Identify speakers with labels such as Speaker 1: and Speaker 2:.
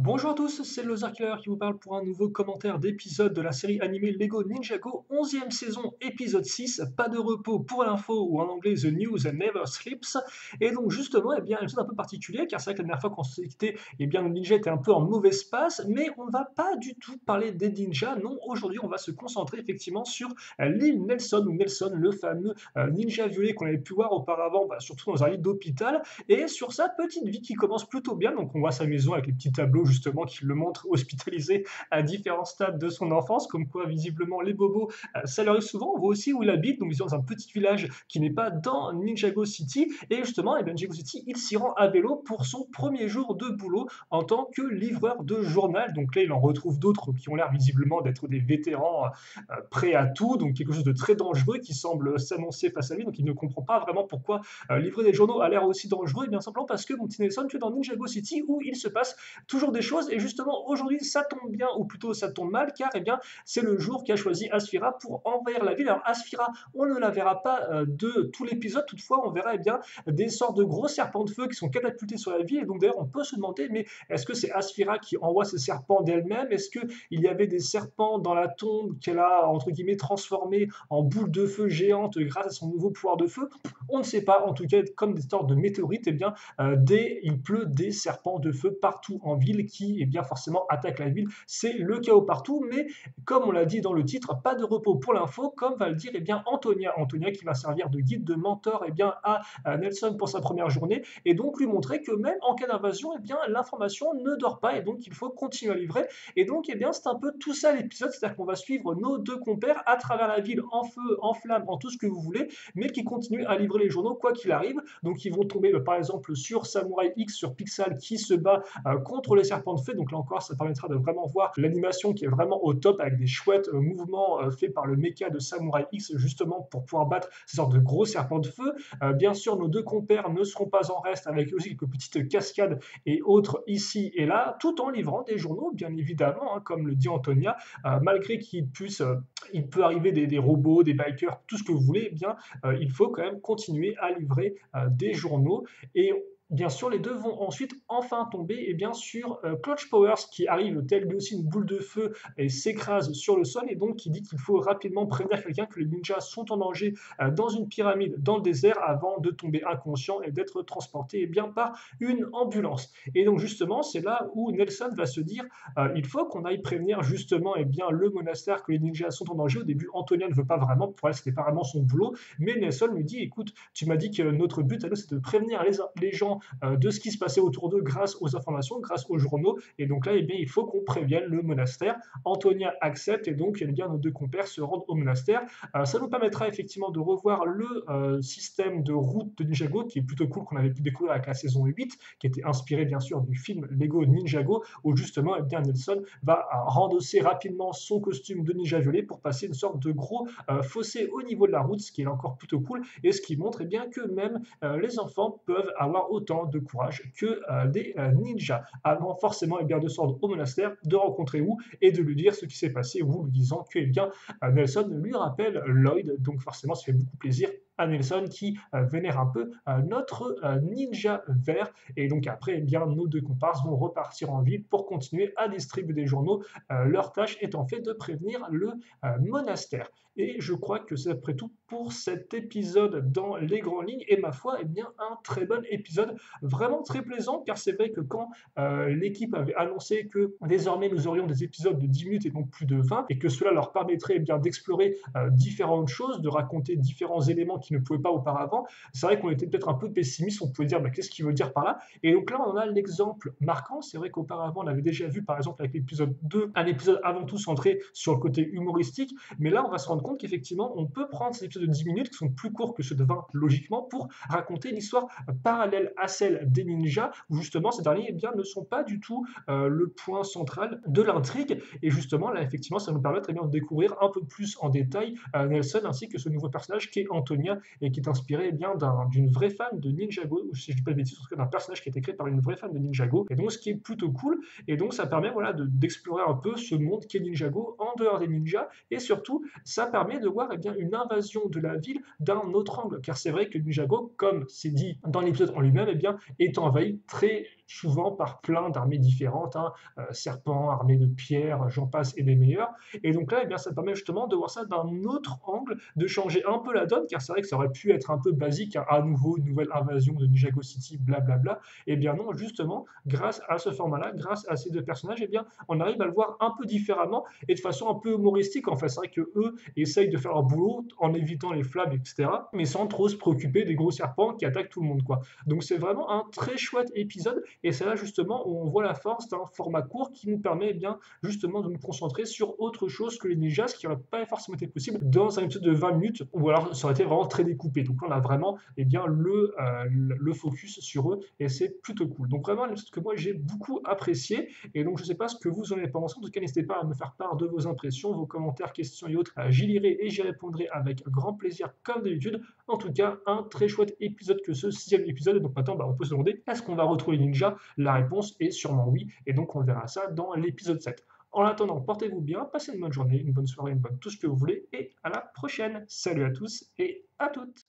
Speaker 1: Bonjour à tous, c'est Loser Killer qui vous parle pour un nouveau commentaire d'épisode de la série animée Lego Ninjago, 11e saison, épisode 6, pas de repos pour l'info, ou en anglais The News Never Sleeps. Et donc justement, un épisode un peu particulier, car c'est vrai que la dernière fois qu'on s'est quitté, le ninja était un peu en mauvaise passe, mais on ne va pas du tout parler des ninjas, non, aujourd'hui on va se concentrer effectivement sur l'île Nelson, ou Nelson, le fameux ninja violet qu'on avait pu voir auparavant, surtout dans un lit d'hôpital, et sur sa petite vie qui commence plutôt bien, donc on voit sa maison avec les petits tableaux justement qui le montrent hospitalisé à différents stades de son enfance, comme quoi visiblement les bobos, ça leur arrive souvent. On voit aussi où il habite, donc il est dans un petit village qui n'est pas dans Ninjago City, et justement, Ninjago City, il s'y rend à vélo pour son premier jour de boulot en tant que livreur de journal. Donc là, il en retrouve d'autres qui ont l'air visiblement d'être des vétérans prêts à tout, donc quelque chose de très dangereux qui semble s'annoncer face à lui, donc il ne comprend pas vraiment pourquoi livrer des journaux a l'air aussi dangereux, et bien simplement parce que mon petit Nelson, tu es dans Ninjago City où il se passe toujours des choses, et justement aujourd'hui ça tombe bien, ou plutôt ça tombe mal, car c'est le jour qu'a choisi Asphira pour envahir la ville. Alors Asphira, on ne la verra pas de tout l'épisode, toutefois on verra des sortes de gros serpents de feu qui sont catapultés sur la ville, et donc d'ailleurs on peut se demander, mais est-ce que c'est Asphira qui envoie ces serpents d'elle-même? Est-ce qu'il y avait des serpents dans la tombe qu'elle a entre guillemets transformés en boules de feu géantes grâce à son nouveau pouvoir de feu? On ne sait pas, en tout cas comme des sortes de météorites, il pleut des serpents de feu partout en ville qui, forcément, attaquent la ville. C'est le chaos partout, mais comme on l'a dit dans le titre, pas de repos pour l'info, comme va le dire Antonia. Antonia qui va servir de guide, de mentor à Nelson pour sa première journée, et donc lui montrer que même en cas d'invasion, l'information ne dort pas, et donc il faut continuer à livrer. Et donc, c'est un peu tout ça l'épisode, c'est-à-dire qu'on va suivre nos deux compères à travers la ville, en feu, en flammes, en tout ce que vous voulez, mais qui continuent à livrer les journaux quoi qu'il arrive. Donc, ils vont tomber par exemple sur Samurai X, sur Pixel qui se bat contre les serpents de feu. Donc là encore, ça permettra de vraiment voir l'animation qui est vraiment au top, avec des chouettes mouvements faits par le mecha de Samurai X, justement pour pouvoir battre ces sortes de gros serpents de feu. Bien sûr, nos deux compères ne seront pas en reste, avec aussi quelques petites cascades et autres ici et là, tout en livrant des journaux, bien évidemment, comme le dit Antonia, malgré il peut arriver des robots, des bikers, tout ce que vous voulez, il faut quand même continuer à livrer des journaux. Et bien sûr, les deux vont ensuite enfin tomber sur Clutch Powers, qui arrive tel lui aussi une boule de feu et s'écrase sur le sol, et donc qui dit qu'il faut rapidement prévenir quelqu'un que les ninjas sont en danger dans une pyramide dans le désert avant de tomber inconscient et d'être transporté par une ambulance. Et donc justement, c'est là où Nelson va se dire il faut qu'on aille prévenir justement le monastère que les ninjas sont en danger. Au début, Antonia ne veut pas vraiment, pour elle c'était pas vraiment son boulot, mais Nelson lui dit écoute, tu m'as dit que notre but à nous c'est de prévenir les gens de ce qui se passait autour d'eux grâce aux informations, grâce aux journaux, et donc là il faut qu'on prévienne le monastère. Antonia accepte, et donc nos deux compères se rendent au monastère. Ça nous permettra effectivement de revoir le système de route de Ninjago, qui est plutôt cool, qu'on avait pu découvrir avec la saison 8, qui était inspiré bien sûr du film Lego Ninjago, où justement Nelson va rendosser rapidement son costume de ninja violet pour passer une sorte de gros fossé au niveau de la route, ce qui est encore plutôt cool, et ce qui montre que même les enfants peuvent avoir autant de courage que des ninjas, avant forcément de se rendre au monastère, de rencontrer Wu et de lui dire ce qui s'est passé, Wu lui disant que Nelson lui rappelle Lloyd, donc forcément ça fait beaucoup plaisir à Nelson qui vénère un peu notre ninja vert. Et donc après, nos deux comparses vont repartir en ville pour continuer à distribuer des journaux, leur tâche étant fait de prévenir le monastère. Et je crois que c'est après tout pour cet épisode dans les grandes lignes, et ma foi, un très bon épisode, vraiment très plaisant, car c'est vrai que quand l'équipe avait annoncé que désormais nous aurions des épisodes de 10 minutes et donc plus de 20, et que cela leur permettrait d'explorer différentes choses, de raconter différents éléments qui ne pouvaient pas auparavant, c'est vrai qu'on était peut-être un peu pessimiste, on pouvait dire qu'est-ce qu'il veut dire par là, et donc là on a l'exemple marquant. C'est vrai qu'auparavant on avait déjà vu par exemple avec l'épisode 2 un épisode avant tout centré sur le côté humoristique, mais là on va se rendre compte qu'effectivement on peut prendre ces épisodes de 10 minutes qui sont plus courts que ceux de 20 logiquement pour raconter une histoire parallèle à celle des ninjas, où justement ces derniers ne sont pas du tout le point central de l'intrigue, et justement là effectivement ça nous permet de découvrir un peu plus en détail Nelson ainsi que ce nouveau personnage qui est Antonia, et qui est inspiré d'une vraie fan de Ninjago, ou si je dis pas de bêtises, en tout cas d'un personnage qui a été créé par une vraie fan de Ninjago, et donc ce qui est plutôt cool, et donc ça permet d'explorer un peu ce monde qu'est Ninjago en dehors des ninjas, et surtout ça permet de voir une invasion de la ville d'un autre angle, car c'est vrai que Ninjago, comme c'est dit dans l'épisode en lui-même, est envahi très souvent par plein d'armées différentes, hein, serpents, armées de pierres, j'en passe et des meilleurs. Et donc là, eh bien, ça permet justement de voir ça d'un autre angle, de changer un peu la donne, car c'est vrai que ça aurait pu être un peu basique, hein, à nouveau, une nouvelle invasion de Ninjago City, blablabla. Et bien non, justement, grâce à ce format-là, grâce à ces deux personnages, eh bien, on arrive à le voir un peu différemment et de façon un peu humoristique. En fait, c'est vrai que eux essayent de faire leur boulot en évitant les flammes, etc., mais sans trop se préoccuper des gros serpents qui attaquent tout le monde, quoi. Donc c'est vraiment un très chouette épisode, et c'est là justement où on voit la force d'un format court qui nous permet eh bien justement de nous concentrer sur autre chose que les ninjas, ce qui n'aurait pas forcément été possible dans un épisode de 20 minutes, ou alors ça aurait été vraiment très découpé. Donc là, on a vraiment eh bien, le focus sur eux, et c'est plutôt cool. Donc vraiment, un épisode que moi j'ai beaucoup apprécié, et donc je ne sais pas ce que vous en avez pensé. En tout cas, n'hésitez pas à me faire part de vos impressions, vos commentaires, questions et autres. J'y lirai et j'y répondrai avec grand plaisir, comme d'habitude. En tout cas, un très chouette épisode que ce sixième épisode. Donc maintenant, on peut se demander, est-ce qu'on va retrouver Ninja? La réponse est sûrement oui, et donc on verra ça dans l'épisode 7. En attendant, portez-vous bien, passez une bonne journée, une bonne soirée, une bonne tout ce que vous voulez, et à la prochaine. Salut à tous et à toutes.